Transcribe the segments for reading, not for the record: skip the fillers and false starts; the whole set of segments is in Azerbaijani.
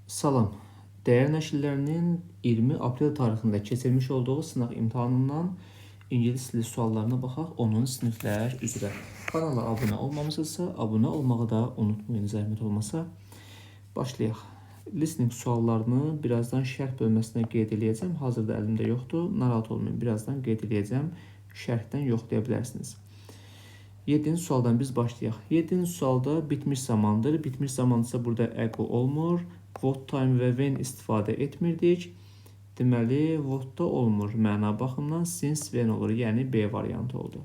Salam. Dəyər nəşrlərinin 20 aprel tarixində keçirilmiş olduğu sınaq imtahanından ingilis dili suallarına baxaq 10-cu siniflər üzrə. Kanala abunə olmamısınızsa, abunə olmağı da unutmayın, zəhmət olmasa. Başlayaq. Listening suallarını birazdan şərh bölməsinə qeyd edəcəm. Hazırda əlimdə yoxdur. Narahat olmayın, birazdan qeyd edəcəm. Şərhdən yoxlaya bilərsiniz. 7-ci sualdan biz başlayaq. 7-ci sualda bitmiş zamandır. Bitmiş zamandırsa burada ego olmur. What time və when istifadə etmirdik. Deməli, what-da olmur məna baxımdan, since when olur. Yəni B variantı oldu.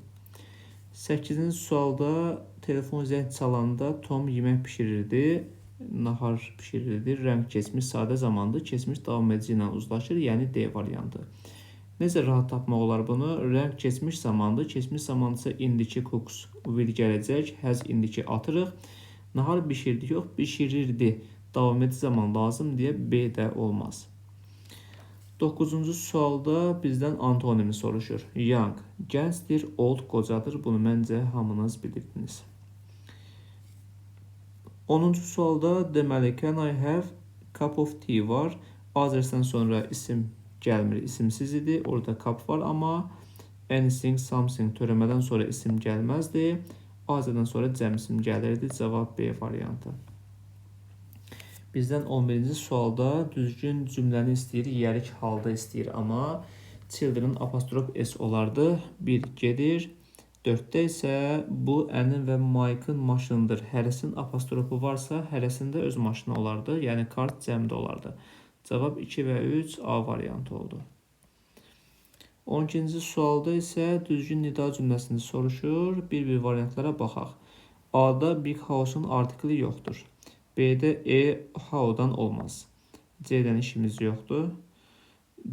8-ci sualda telefon zəng çalanda Tom yemək pişirirdi. Nahar pişirirdi. Rəng keçmiş sadə zamandır. Keçmiş davam edici ilə uzlaşır. Yəni D variantı. Necə rahat tapmaq olar bunu? Rəng keçmiş zamandır. Keçmiş zamandırsa indiki cooks will gələcək. Has indiki atırıq. Nahar bişirdi yox, bişirirdi. Davam edici zaman lazım deyə B də olmaz. 9-cu sualda bizdən antonimi soruşur. Young, gəncdir, old, qocadır. Bunu məncə hamınız bilirdiniz. 10-cu sualda deməli, can I have cup of tea var. Azərsən sonra isim gəlmir, isimsiz idi. Orada cup var, amma anything, something törəmədən sonra isim gəlməzdi. Azərdən sonra cəm isim gəlirdi. Cavab B variantı. Bizdən 11-ci sualda düzgün cümləni istəyir, yərik halda istəyir, amma children apostrof S olardı. 1 gedir. 4-də isə bu Ənin və Mike'ın maşınıdır. Hərəsin apostrofu varsa, hərəsində öz maşını olardı. Yəni kart cəmdə olardı. Cavab 2 və 3 A variantı oldu. 12-ci sualda isə düzgün nida cümləsini soruşur. Bir-bir variantlara baxaq. A-da big house-un artikli yoxdur. B-də how-dan olmaz. C-dən işimiz yoxdur.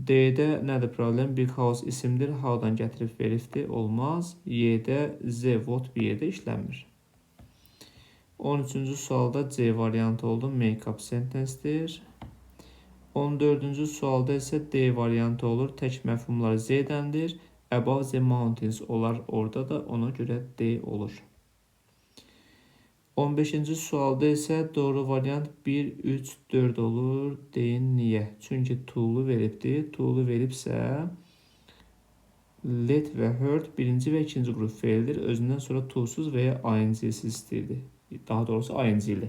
D-də nədir problem? Big house isimdir. How-dan gətirib veribdir. Olmaz. Y-də Z, what bir yerdə işlənmir. 13-cü sualda C variantı oldu. Make-up sentence-dir. 14-cü sualda isə D variantı olur. Tək məfhumlar Z-dəndir. Above the mountains olar orada da. Ona görə D olur. 15-ci sualda isə doğru variant 1, 3, 4 olur. Deyin niyə? Çünki to'lu veribdir. To'lu veribsə let və heard birinci və ikinci qrup feildir. Özündən sonra to'suz və ya ing-siz istəyirdi. Daha doğrusu ing-li.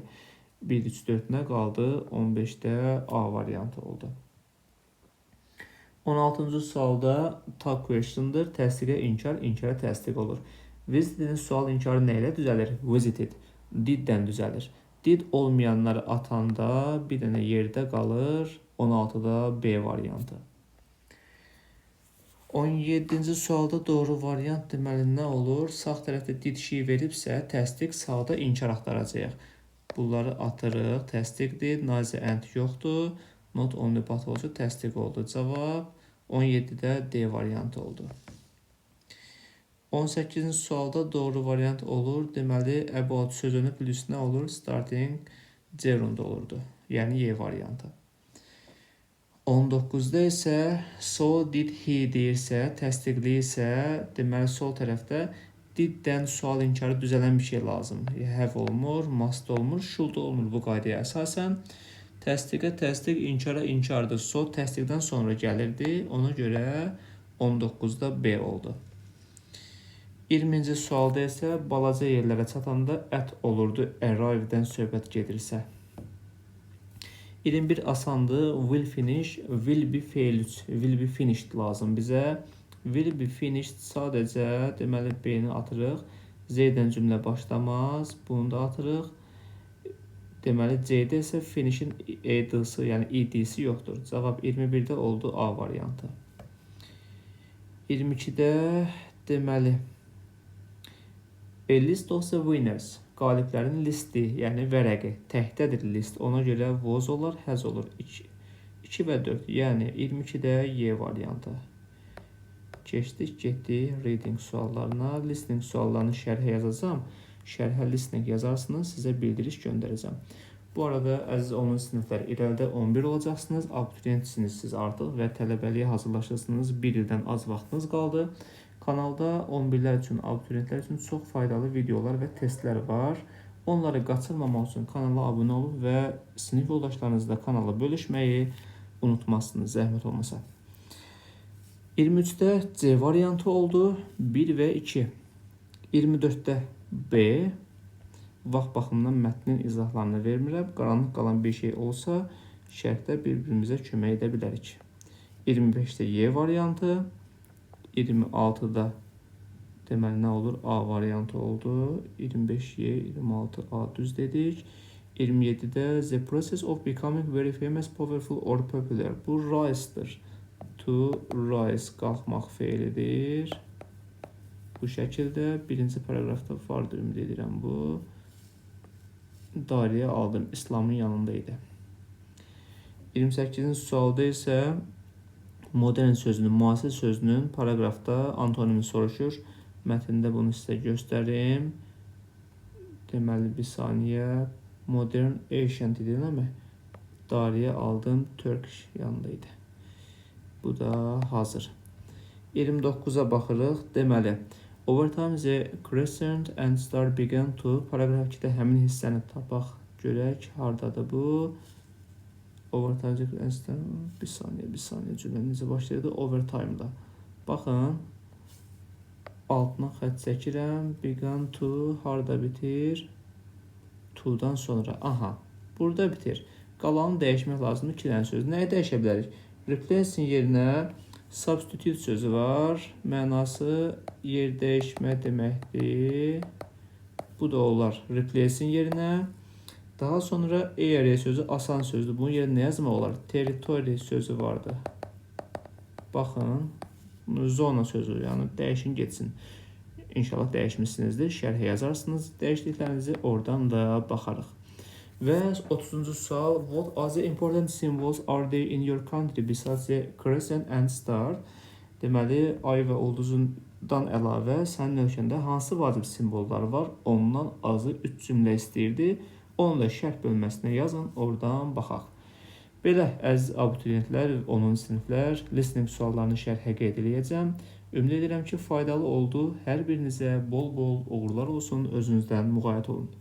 1, 3, 4 nə qaldı? 15-də A variantı oldu. 16-cı sualda tag question'dır. Təsdiqə inkar, inkara təsdiq olur. Visited'in sual inkarı nə ilə düzəlir? Visited. Did-dən düzəlir. Did olmayanları atanda bir dənə yerdə qalır. 16-da B variantı. 17-ci sualda doğru variant deməli nə olur? Sağ tərəfdə did şey veribsə, təsdiq, sağda inkar axtaracaq. Bunları atırıq. Təsdiqdir. Nazi and yoxdur. Not only but olsa təsdiq oldu. Cavab 17-də D variantı oldu. 18-ci sualda doğru variant olur. Deməli, about sözünü plus nə olur? Starting gerund olurdu. Yəni Y variantı. 19-da isə so did he deyirsə, təsdiqliyirsə, deməli sol tərəfdə did-dən sual inkarı düzələn bir şey lazım. Have olmur, must olmur, should olmur bu qaydaya əsasən. Təsdiqə təsdiq, inkara inkardır. So təsdiqdən sonra gəlirdi. Ona görə 19-da B oldu. 20-ci sualda isə balaca yerlərə çatanda at olurdu, arrive-dən söhbət gedirsə. 21 asandır, will finish, will be failed, will be finished lazım bizə. Will be finished sadəcə deməli B-ni atırıq. Z-dən cümlə başlamaz, bunu da atırıq. Deməli C-də isə finish'in ed-sı, yəni ed-si yoxdur. Cavab 21-də oldu A variantı. 22-də deməli A list of the winners. Qaliblərin listi, yəni vərəqi. Təhdədir list. Ona görə was olar, has olur. 2 və 4. Yəni 22-də Y variantı. Keçdik, getdik reading suallarına. Listening suallarını şərhə yazacağım. Şərhə listening yazarsınız, sizə bildiriş göndərəcəm. Bu arada, əziz 10-cu siniflər, irəlidə 11 olacaqsınız. Abituriyentsiniz siz artıq və tələbəliyə hazırlaşırsınız. 1 ildən az vaxtınız qaldı. Kanalda 11-lər üçün, abituriyentlər üçün çox faydalı videolar və testlər var. Onları qaçırmamaq üçün kanala abunə olub və sinif yoldaşlarınızla kanala bölüşməyi unutmazsınız, zəhmət olmasa. 23-də C variantı oldu, 1 və 2. 24-də B. Vaxt baxımından mətnin izahlarını vermirəm. Qaranlıq qalan bir şey olsa, şərhdə bir-birimizə kömək edə bilərik. 25-də Y variantı, 26-da deməli nə olur? A variantı oldu. 25Y, 26A düz dedik. 27-də the process of becoming very famous, powerful or popular. Bu rise'dır. To rise, qalxmaq feilidir. Bu şəkildə birinci paragrafda vardı, ümid edirəm bu. Dairəyə aldım, İslamın yanında idi. 28-ci sualda isə modern sözünün, müasir sözünün paragrafda antonimi soruşur. Mətndə bunu sizə göstərim. Deməli, bir saniyə. Modern, ancient idi, nəmi? Dairəyə aldım, Turkish yanındaydı. Bu da hazır. 29-a baxırıq. Deməli, over time the crescent and star began to, paragraf 2-də həmin hissəni tapaq, görək, hardadır bu? Over time the crescent, bir saniyə cümlə necə başlayırdı? Over time-da. Baxın, altına xət çəkirəm, began to, harda bitir? To-dan sonra, aha, burada bitir. Qalanı dəyişmək lazımdır, 2 dənə söz. Nəyi dəyişə bilərik? Replace-in yerinə substitute sözü var. Mənası yer dəyişmə deməkdir. Bu da olar replace-in yerinə. Daha sonra area sözü asan sözdür. Bunun yerinə nə yazmaq olar? Territory sözü vardı. Baxın, zona sözü, yəni dəyişin getsin. İnşallah dəyişmişsinizdir. Şərhə yazarsınız. Dəyişdiklərinizi oradan da baxarıq. Və 30-cu sual. What are the important symbols are there in your country besides the crescent and star? Deməli, ay və ulduzundan əlavə sənin ölkəndə hansı vacib simvollar var? Ondan azı 3 cümlə istəyirdi. Onu da şərh bölməsinə yazın, oradan baxaq. Belə, əziz abituriyentlər, 10-cu siniflər, listening suallarını şərhə qeyd edəcəm. Ümid edirəm ki, faydalı oldu. Hər birinizə bol-bol uğurlar olsun, özünüzdən müğayət olun.